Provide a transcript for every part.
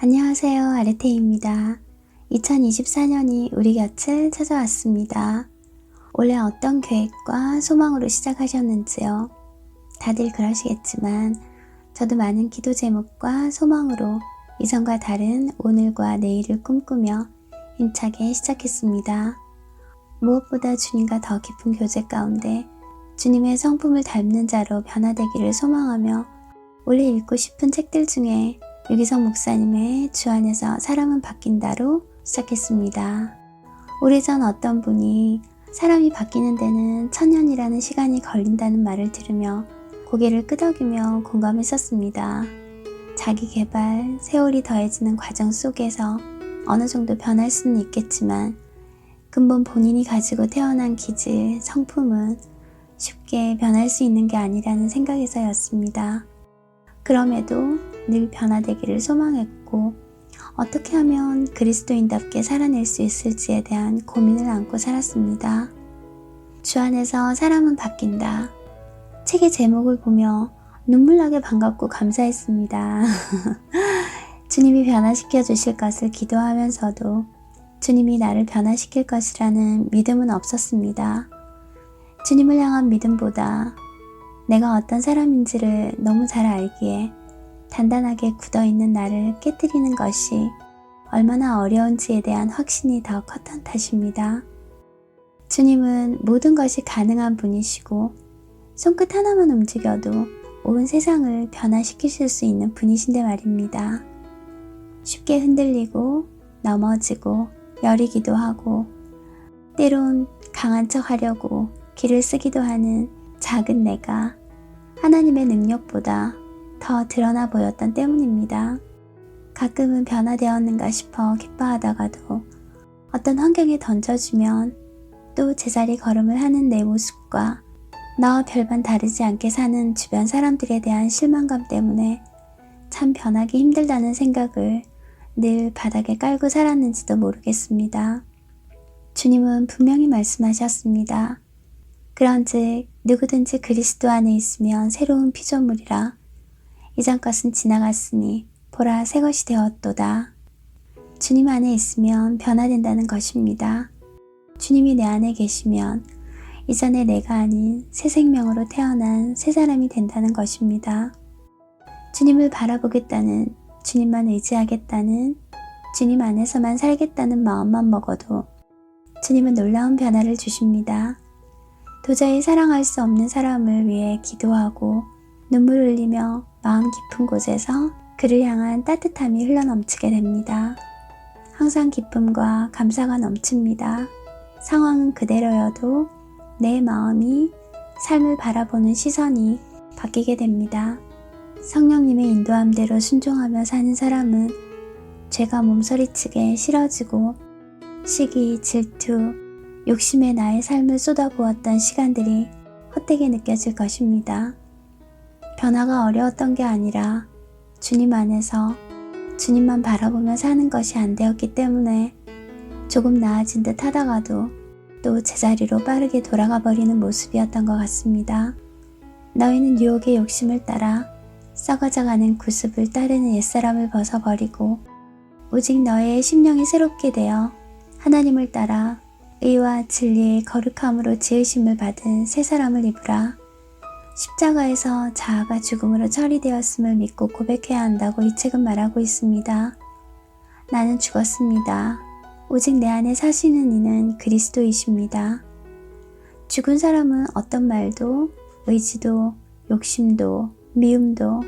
안녕하세요. 아르테입니다. 2024년이 우리 곁을 찾아왔습니다. 올해 어떤 계획과 소망으로 시작하셨는지요? 다들 그러시겠지만 저도 많은 기도 제목과 소망으로 이전과 다른 오늘과 내일을 꿈꾸며 힘차게 시작했습니다. 무엇보다 주님과 더 깊은 교제 가운데 주님의 성품을 닮는 자로 변화되기를 소망하며 올해 읽고 싶은 책들 중에 유기성 목사님의 주 안에서 사람은 바뀐다로 시작했습니다. 오래전 어떤 분이 사람이 바뀌는 데는 1000년이라는 시간이 걸린다는 말을 들으며 고개를 끄덕이며 공감했었습니다. 자기 개발, 세월이 더해지는 과정 속에서 어느 정도 변할 수는 있겠지만 근본 본인이 가지고 태어난 기질, 성품은 쉽게 변할 수 있는 게 아니라는 생각에서였습니다. 그럼에도 늘 변화되기를 소망했고 어떻게 하면 그리스도인답게 살아낼 수 있을지에 대한 고민을 안고 살았습니다. 주 안에서 사람은 바뀐다. 책의 제목을 보며 눈물나게 반갑고 감사했습니다. 주님이 변화시켜 주실 것을 기도하면서도 주님이 나를 변화시킬 것이라는 믿음은 없었습니다. 주님을 향한 믿음보다 내가 어떤 사람인지를 너무 잘 알기에 단단하게 굳어있는 나를 깨뜨리는 것이 얼마나 어려운지에 대한 확신이 더 컸던 탓입니다. 주님은 모든 것이 가능한 분이시고 손끝 하나만 움직여도 온 세상을 변화시키실 수 있는 분이신데 말입니다. 쉽게 흔들리고 넘어지고 여리기도 하고 때론 강한 척 하려고 기를 쓰기도 하는 작은 내가 하나님의 능력보다 더 드러나 보였던 때문입니다. 가끔은 변화되었는가 싶어 기뻐하다가도 어떤 환경에 던져주면 또 제자리 걸음을 하는 내 모습과 나와 별반 다르지 않게 사는 주변 사람들에 대한 실망감 때문에 참 변하기 힘들다는 생각을 늘 바닥에 깔고 살았는지도 모르겠습니다. 주님은 분명히 말씀하셨습니다. 그런즉 누구든지 그리스도 안에 있으면 새로운 피조물이라 이전 것은 지나갔으니 보라 새 것이 되었도다. 주님 안에 있으면 변화된다는 것입니다. 주님이 내 안에 계시면 이전에 내가 아닌 새 생명으로 태어난 새 사람이 된다는 것입니다. 주님을 바라보겠다는, 주님만 의지하겠다는, 주님 안에서만 살겠다는 마음만 먹어도 주님은 놀라운 변화를 주십니다. 도저히 사랑할 수 없는 사람을 위해 기도하고 눈물을 흘리며 마음 깊은 곳에서 그를 향한 따뜻함이 흘러넘치게 됩니다. 항상 기쁨과 감사가 넘칩니다. 상황은 그대로여도 내 마음이 삶을 바라보는 시선이 바뀌게 됩니다. 성령님의 인도함대로 순종하며 사는 사람은 죄가 몸서리치게 싫어지고 시기, 질투, 욕심에 나의 삶을 쏟아부었던 시간들이 헛되게 느껴질 것입니다. 변화가 어려웠던 게 아니라 주님 안에서 주님만 바라보며 사는 것이 안 되었기 때문에 조금 나아진 듯 하다가도 또 제자리로 빠르게 돌아가 버리는 모습이었던 것 같습니다. 너희는 유혹의 욕심을 따라 썩어져가는 구습을 따르는 옛사람을 벗어버리고 오직 너의 심령이 새롭게 되어 하나님을 따라 의와 진리의 거룩함으로 지으심을 받은 새 사람을 입으라. 십자가에서 자아가 죽음으로 처리되었음을 믿고 고백해야 한다고 이 책은 말하고 있습니다. 나는 죽었습니다. 오직 내 안에 사시는 이는 그리스도이십니다. 죽은 사람은 어떤 말도, 의지도, 욕심도, 미움도,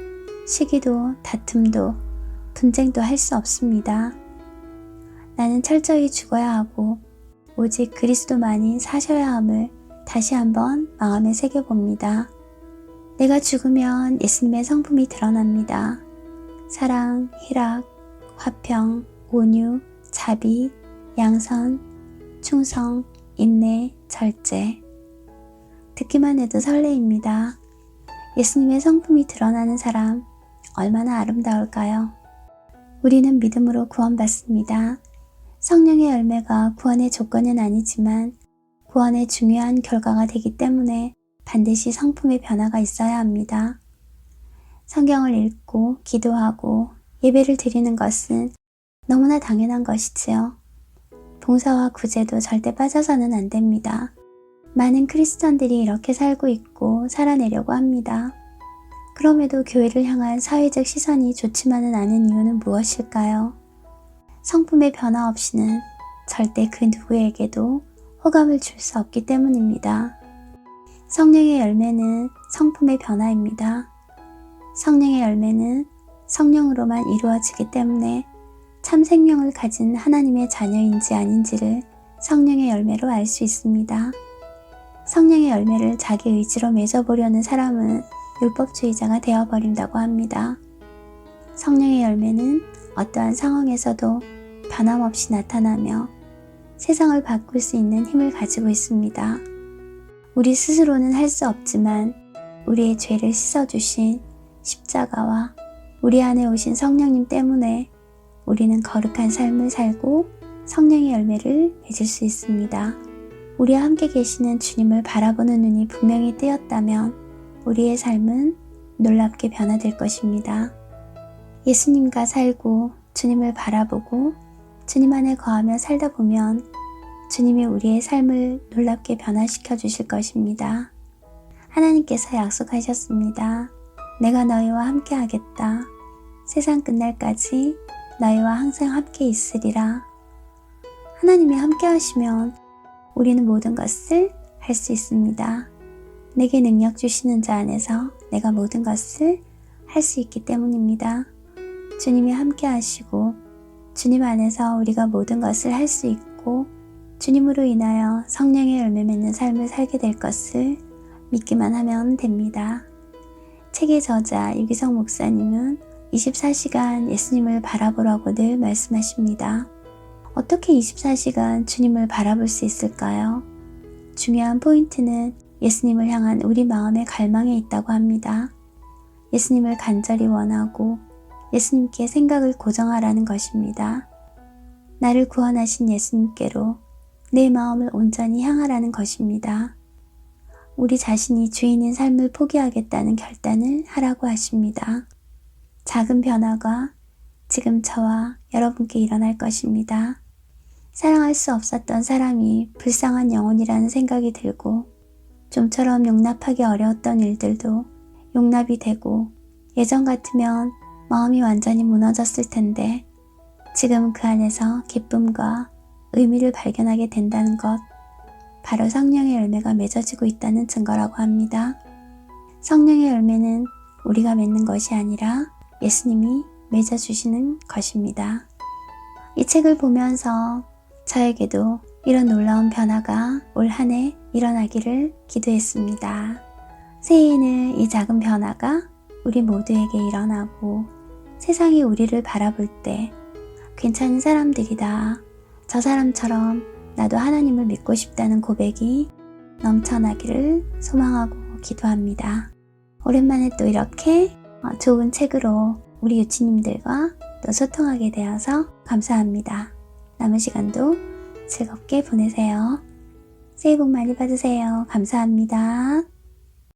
시기도, 다툼도, 분쟁도 할 수 없습니다. 나는 철저히 죽어야 하고 오직 그리스도만이 사셔야 함을 다시 한번 마음에 새겨봅니다. 내가 죽으면 예수님의 성품이 드러납니다. 사랑, 희락, 화평, 온유, 자비, 양선, 충성, 인내, 절제. 듣기만 해도 설레입니다. 예수님의 성품이 드러나는 사람 얼마나 아름다울까요? 우리는 믿음으로 구원받습니다. 성령의 열매가 구원의 조건은 아니지만 구원의 중요한 결과가 되기 때문에 반드시 성품의 변화가 있어야 합니다. 성경을 읽고 기도하고 예배를 드리는 것은 너무나 당연한 것이지요. 봉사와 구제도 절대 빠져서는 안 됩니다. 많은 크리스천들이 이렇게 살고 있고 살아내려고 합니다. 그럼에도 교회를 향한 사회적 시선이 좋지만은 않은 이유는 무엇일까요? 성품의 변화 없이는 절대 그 누구에게도 호감을 줄 수 없기 때문입니다. 성령의 열매는 성품의 변화입니다. 성령의 열매는 성령으로만 이루어지기 때문에 참 생명을 가진 하나님의 자녀인지 아닌지를 성령의 열매로 알 수 있습니다. 성령의 열매를 자기 의지로 맺어보려는 사람은 율법주의자가 되어버린다고 합니다. 성령의 열매는 어떠한 상황에서도 변함없이 나타나며 세상을 바꿀 수 있는 힘을 가지고 있습니다. 우리 스스로는 할 수 없지만 우리의 죄를 씻어주신 십자가와 우리 안에 오신 성령님 때문에 우리는 거룩한 삶을 살고 성령의 열매를 맺을 수 있습니다. 우리와 함께 계시는 주님을 바라보는 눈이 분명히 뜨였다면 우리의 삶은 놀랍게 변화될 것입니다. 예수님과 살고 주님을 바라보고 주님 안에 거하며 살다 보면 주님이 우리의 삶을 놀랍게 변화시켜 주실 것입니다. 하나님께서 약속하셨습니다. 내가 너희와 함께 하겠다. 세상 끝날까지 너희와 항상 함께 있으리라. 하나님이 함께 하시면 우리는 모든 것을 할 수 있습니다. 내게 능력 주시는 자 안에서 내가 모든 것을 할 수 있기 때문입니다. 주님이 함께 하시고 주님 안에서 우리가 모든 것을 할 수 있고 주님으로 인하여 성령의 열매 맺는 삶을 살게 될 것을 믿기만 하면 됩니다. 책의 저자 유기성 목사님은 24시간 예수님을 바라보라고 늘 말씀하십니다. 어떻게 24시간 주님을 바라볼 수 있을까요? 중요한 포인트는 예수님을 향한 우리 마음의 갈망에 있다고 합니다. 예수님을 간절히 원하고 예수님께 생각을 고정하라는 것입니다. 나를 구원하신 예수님께로 내 마음을 온전히 향하라는 것입니다. 우리 자신이 주인인 삶을 포기하겠다는 결단을 하라고 하십니다. 작은 변화가 지금 저와 여러분께 일어날 것입니다. 사랑할 수 없었던 사람이 불쌍한 영혼이라는 생각이 들고 좀처럼 용납하기 어려웠던 일들도 용납이 되고 예전 같으면 마음이 완전히 무너졌을 텐데 지금 그 안에서 기쁨과 의미를 발견하게 된다는 것, 바로 성령의 열매가 맺어지고 있다는 증거라고 합니다. 성령의 열매는 우리가 맺는 것이 아니라 예수님이 맺어주시는 것입니다. 이 책을 보면서 저에게도 이런 놀라운 변화가 올 한 해 일어나기를 기도했습니다. 새해에는 이 작은 변화가 우리 모두에게 일어나고 세상이 우리를 바라볼 때 괜찮은 사람들이다. 저 사람처럼 나도 하나님을 믿고 싶다는 고백이 넘쳐나기를 소망하고 기도합니다. 오랜만에 또 이렇게 좋은 책으로 우리 유치님들과 또 소통하게 되어서 감사합니다. 남은 시간도 즐겁게 보내세요. 새해 복 많이 받으세요. 감사합니다.